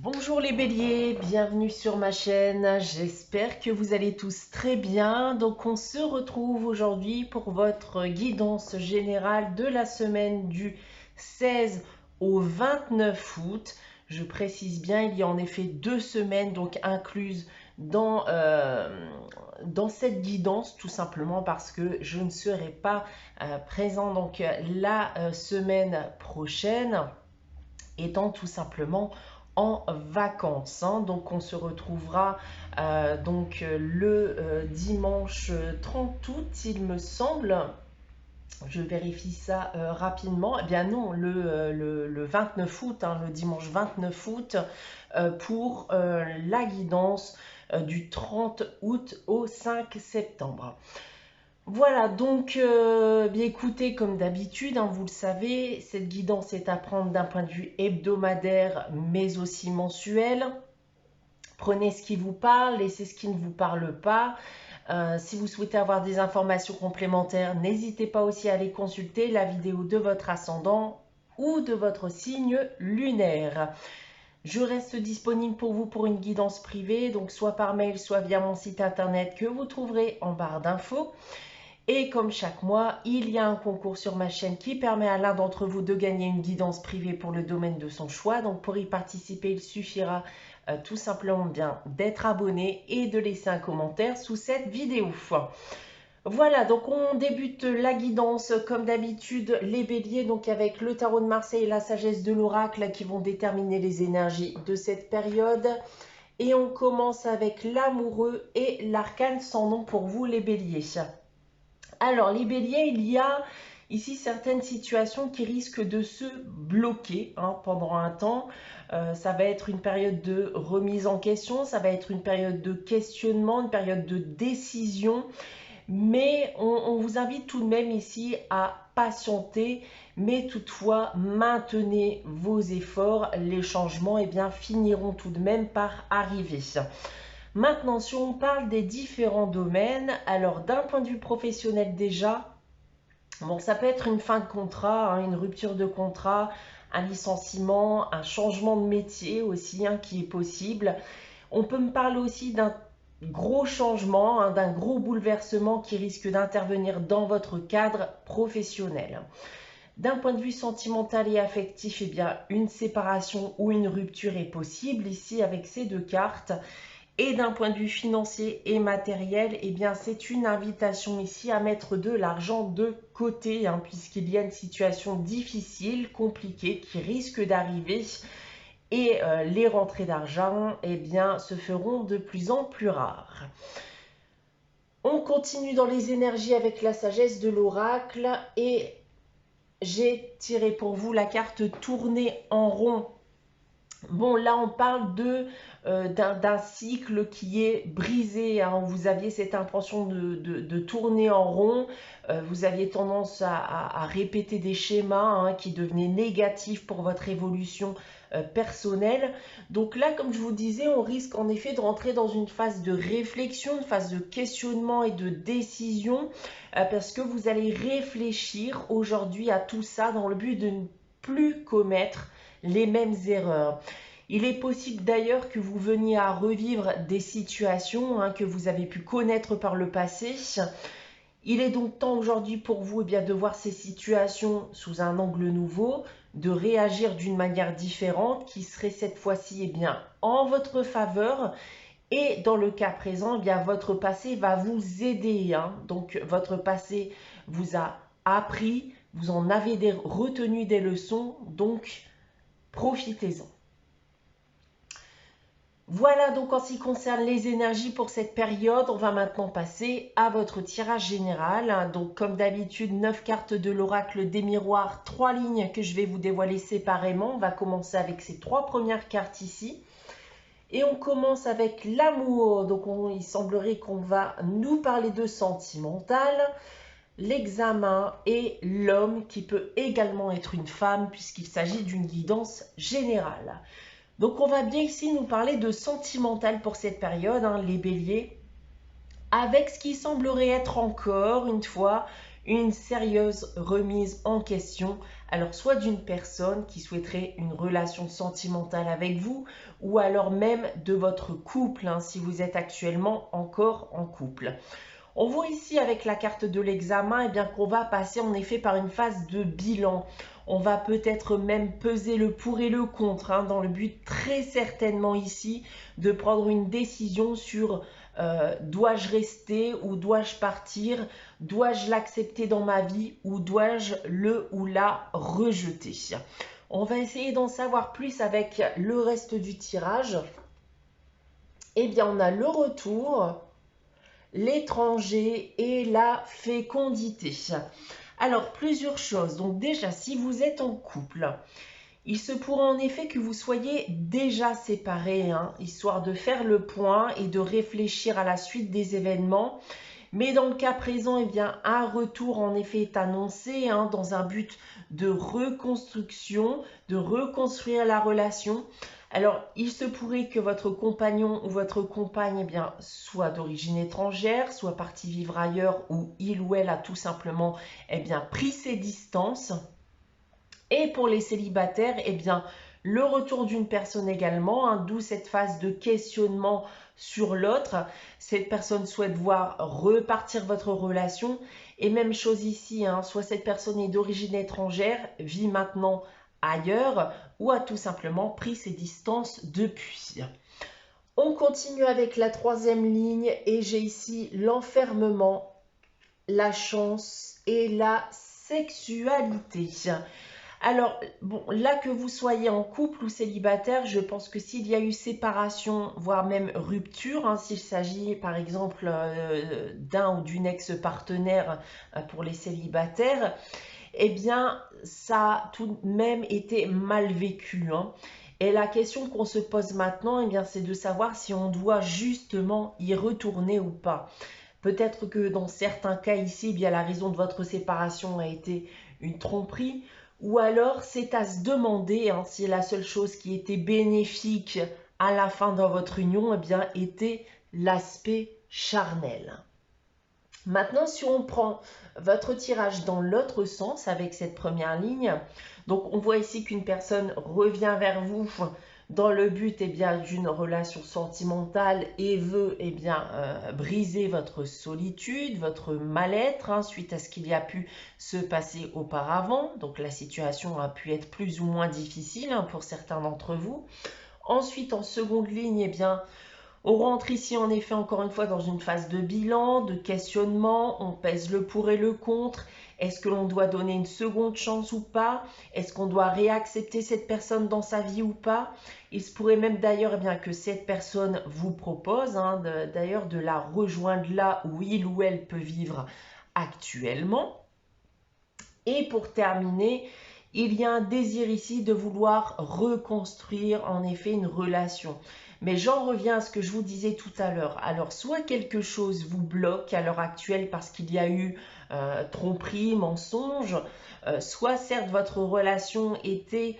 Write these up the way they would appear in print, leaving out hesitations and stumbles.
Bonjour les béliers, bienvenue sur ma chaîne, j'espère que vous allez tous très bien. Donc on se retrouve aujourd'hui pour votre guidance générale de la semaine du 16 au 29 août. Je précise bien, il y a en effet 2 semaines donc incluses dans cette guidance, tout simplement parce que je ne serai pas présent donc la semaine prochaine, étant tout simplement en vacances. Donc on se retrouvera le dimanche 30 août, il me semble. Je vérifie ça rapidement. Eh bien non, le 29 août, le dimanche 29 août, pour la guidance du 30 août au 5 septembre. Voilà, donc, bien écoutez, comme d'habitude, vous le savez, cette guidance est à prendre d'un point de vue hebdomadaire, mais aussi mensuel. Prenez ce qui vous parle, laissez ce qui ne vous parle pas. Si vous souhaitez avoir des informations complémentaires, n'hésitez pas aussi à aller consulter la vidéo de votre ascendant ou de votre signe lunaire. Je reste disponible pour vous pour une guidance privée, donc soit par mail, soit via mon site internet que vous trouverez en barre d'infos. Et comme chaque mois, il y a un concours sur ma chaîne qui permet à l'un d'entre vous de gagner une guidance privée pour le domaine de son choix. Donc pour y participer, il suffira tout simplement bien d'être abonné et de laisser un commentaire sous cette vidéo. Voilà, donc on débute la guidance comme d'habitude, les béliers, donc avec le tarot de Marseille et la sagesse de l'oracle qui vont déterminer les énergies de cette période. Et on commence avec l'amoureux et l'arcane sans nom pour vous les béliers. Alors, les béliers, il y a ici certaines situations qui risquent de se bloquer pendant un temps. Ça va être une période de remise en question, ça va être une période de questionnement, une période de décision. Mais on vous invite tout de même ici à patienter, mais toutefois maintenez vos efforts. Les changements finiront tout de même par arriver. Maintenant, si on parle des différents domaines, alors d'un point de vue professionnel déjà, bon, ça peut être une fin de contrat, une rupture de contrat, un licenciement, un changement de métier aussi qui est possible. On peut me parler aussi d'un gros changement, d'un gros bouleversement qui risque d'intervenir dans votre cadre professionnel. D'un point de vue sentimental et affectif, une séparation ou une rupture est possible ici avec ces deux cartes. Et d'un point de vue financier et matériel, c'est une invitation ici à mettre de l'argent de côté, puisqu'il y a une situation difficile, compliquée, qui risque d'arriver. Et les rentrées d'argent, se feront de plus en plus rares. On continue dans les énergies avec la sagesse de l'oracle. Et j'ai tiré pour vous la carte tourner en rond. Bon, là, on parle d'un cycle qui est brisé. Vous aviez cette impression de tourner en rond. Vous aviez tendance à répéter des schémas qui devenaient négatifs pour votre évolution personnelle. Donc là, comme je vous disais, on risque en effet de rentrer dans une phase de réflexion, une phase de questionnement et de décision, parce que vous allez réfléchir aujourd'hui à tout ça dans le but de ne plus commettre les mêmes erreurs. Il est possible d'ailleurs que vous veniez à revivre des situations que vous avez pu connaître par le passé. Il est donc temps aujourd'hui pour vous de voir ces situations sous un angle nouveau, de réagir d'une manière différente qui serait cette fois-ci en votre faveur. Et dans le cas présent, votre passé va vous aider. Donc votre passé vous a appris, vous en avez retenu des leçons, donc profitez-en. Voilà donc en ce qui concerne les énergies pour cette période. On va maintenant passer à votre tirage général. Donc comme d'habitude, 9 cartes de l'oracle des miroirs, 3 lignes que je vais vous dévoiler séparément. On va commencer avec ces 3 premières cartes ici. Et on commence avec l'amour. Donc il semblerait qu'on va nous parler de sentimental, l'examen et l'homme qui peut également être une femme puisqu'il s'agit d'une guidance générale. Donc on va bien ici nous parler de sentimental pour cette période, les béliers, avec ce qui semblerait être encore une fois une sérieuse remise en question. Alors soit d'une personne qui souhaiterait une relation sentimentale avec vous, ou alors même de votre couple, hein, si vous êtes actuellement encore en couple. On voit ici avec la carte de l'examen eh bien qu'on va passer en effet par une phase de bilan. On va peut-être même peser le pour et le contre, hein, dans le but très certainement ici de prendre une décision sur dois-je rester ou dois-je partir, dois-je l'accepter dans ma vie ou dois-je le ou la rejeter. On va essayer d'en savoir plus avec le reste du tirage. Eh bien on a le retour, l'étranger et la fécondité. Alors, plusieurs choses. Donc déjà, si vous êtes en couple, il se pourra en effet que vous soyez déjà séparés, hein, histoire de faire le point et de réfléchir à la suite des événements. Mais dans le cas présent, eh bien, un retour en effet est annoncé, hein, dans un but de reconstruction, de reconstruire la relation. Alors, il se pourrait que votre compagnon ou votre compagne eh bien, soit d'origine étrangère, soit parti vivre ailleurs ou il ou elle a tout simplement eh bien, pris ses distances. Et pour les célibataires, eh bien, le retour d'une personne également, hein, d'où cette phase de questionnement sur l'autre. Cette personne souhaite voir repartir votre relation. Et même chose ici, hein, soit cette personne est d'origine étrangère, vit maintenant ailleurs ou a tout simplement pris ses distances depuis. On continue avec la troisième ligne et j'ai ici l'enfermement, la chance et la sexualité. Alors, bon, là que vous soyez en couple ou célibataire, je pense que s'il y a eu séparation, voire même rupture, hein, s'il s'agit par exemple d'un ou d'une ex-partenaire pour les célibataires, eh bien, ça a tout de même été mal vécu, hein. Et la question qu'on se pose maintenant, eh bien, c'est de savoir si on doit justement y retourner ou pas. Peut-être que dans certains cas ici, eh bien, la raison de votre séparation a été une tromperie, ou alors c'est à se demander, hein, si la seule chose qui était bénéfique à la fin dans votre union, eh bien, était l'aspect charnel. Maintenant, si on prend votre tirage dans l'autre sens avec cette première ligne, donc on voit ici qu'une personne revient vers vous dans le but eh bien, d'une relation sentimentale et veut eh bien, briser votre solitude, votre mal-être, hein, suite à ce qu'il y a pu se passer auparavant. Donc la situation a pu être plus ou moins difficile, hein, pour certains d'entre vous. Ensuite, en seconde ligne, eh bien, on rentre ici en effet encore une fois dans une phase de bilan, de questionnement, on pèse le pour et le contre. Est-ce que l'on doit donner une seconde chance ou pas? Est-ce qu'on doit réaccepter cette personne dans sa vie ou pas? Il se pourrait même d'ailleurs eh bien que cette personne vous propose, hein, d'ailleurs de la rejoindre là où il ou elle peut vivre actuellement. Et pour terminer, il y a un désir ici de vouloir reconstruire en effet une relation. Mais j'en reviens à ce que je vous disais tout à l'heure. Alors, soit quelque chose vous bloque à l'heure actuelle parce qu'il y a eu tromperie, mensonge, soit certes votre relation était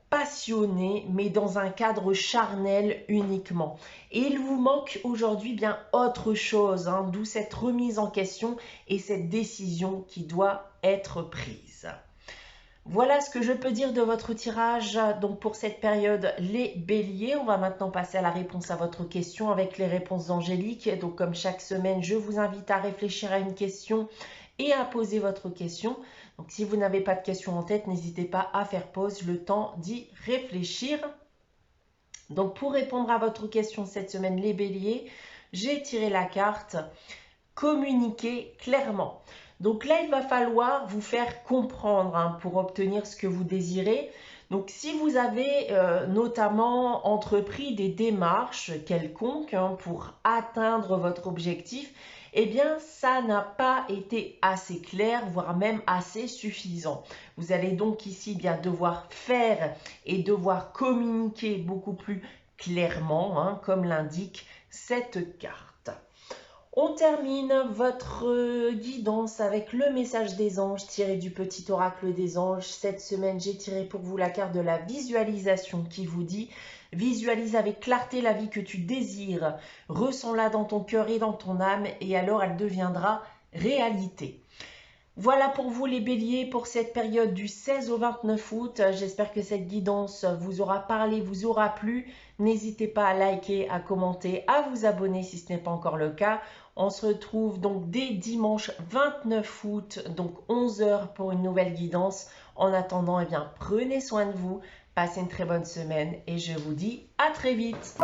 passionnée, mais dans un cadre charnel uniquement. Et il vous manque aujourd'hui bien autre chose, hein, d'où cette remise en question et cette décision qui doit être prise. Voilà ce que je peux dire de votre tirage donc pour cette période les béliers. On va maintenant passer à la réponse à votre question avec les réponses d'Angélique. Donc comme chaque semaine, je vous invite à réfléchir à une question et à poser votre question. Donc si vous n'avez pas de question en tête, n'hésitez pas à faire pause, le temps d'y réfléchir. Donc pour répondre à votre question cette semaine les béliers, j'ai tiré la carte communiquer clairement. Donc là, il va falloir vous faire comprendre, hein, pour obtenir ce que vous désirez. Donc si vous avez notamment entrepris des démarches quelconques, hein, pour atteindre votre objectif, eh bien ça n'a pas été assez clair, voire même assez suffisant. Vous allez donc ici bien devoir faire et devoir communiquer beaucoup plus clairement, hein, comme l'indique cette carte. On termine votre guidance avec le message des anges tiré du petit oracle des anges. Cette semaine, j'ai tiré pour vous la carte de la visualisation qui vous dit « Visualise avec clarté la vie que tu désires, ressens-la dans ton cœur et dans ton âme et alors elle deviendra réalité ». Voilà pour vous les béliers pour cette période du 16 au 29 août. J'espère que cette guidance vous aura parlé, vous aura plu. N'hésitez pas à liker, à commenter, à vous abonner si ce n'est pas encore le cas. On se retrouve donc dès dimanche 29 août, donc 11 h pour une nouvelle guidance. En attendant, eh bien, prenez soin de vous, passez une très bonne semaine et je vous dis à très vite.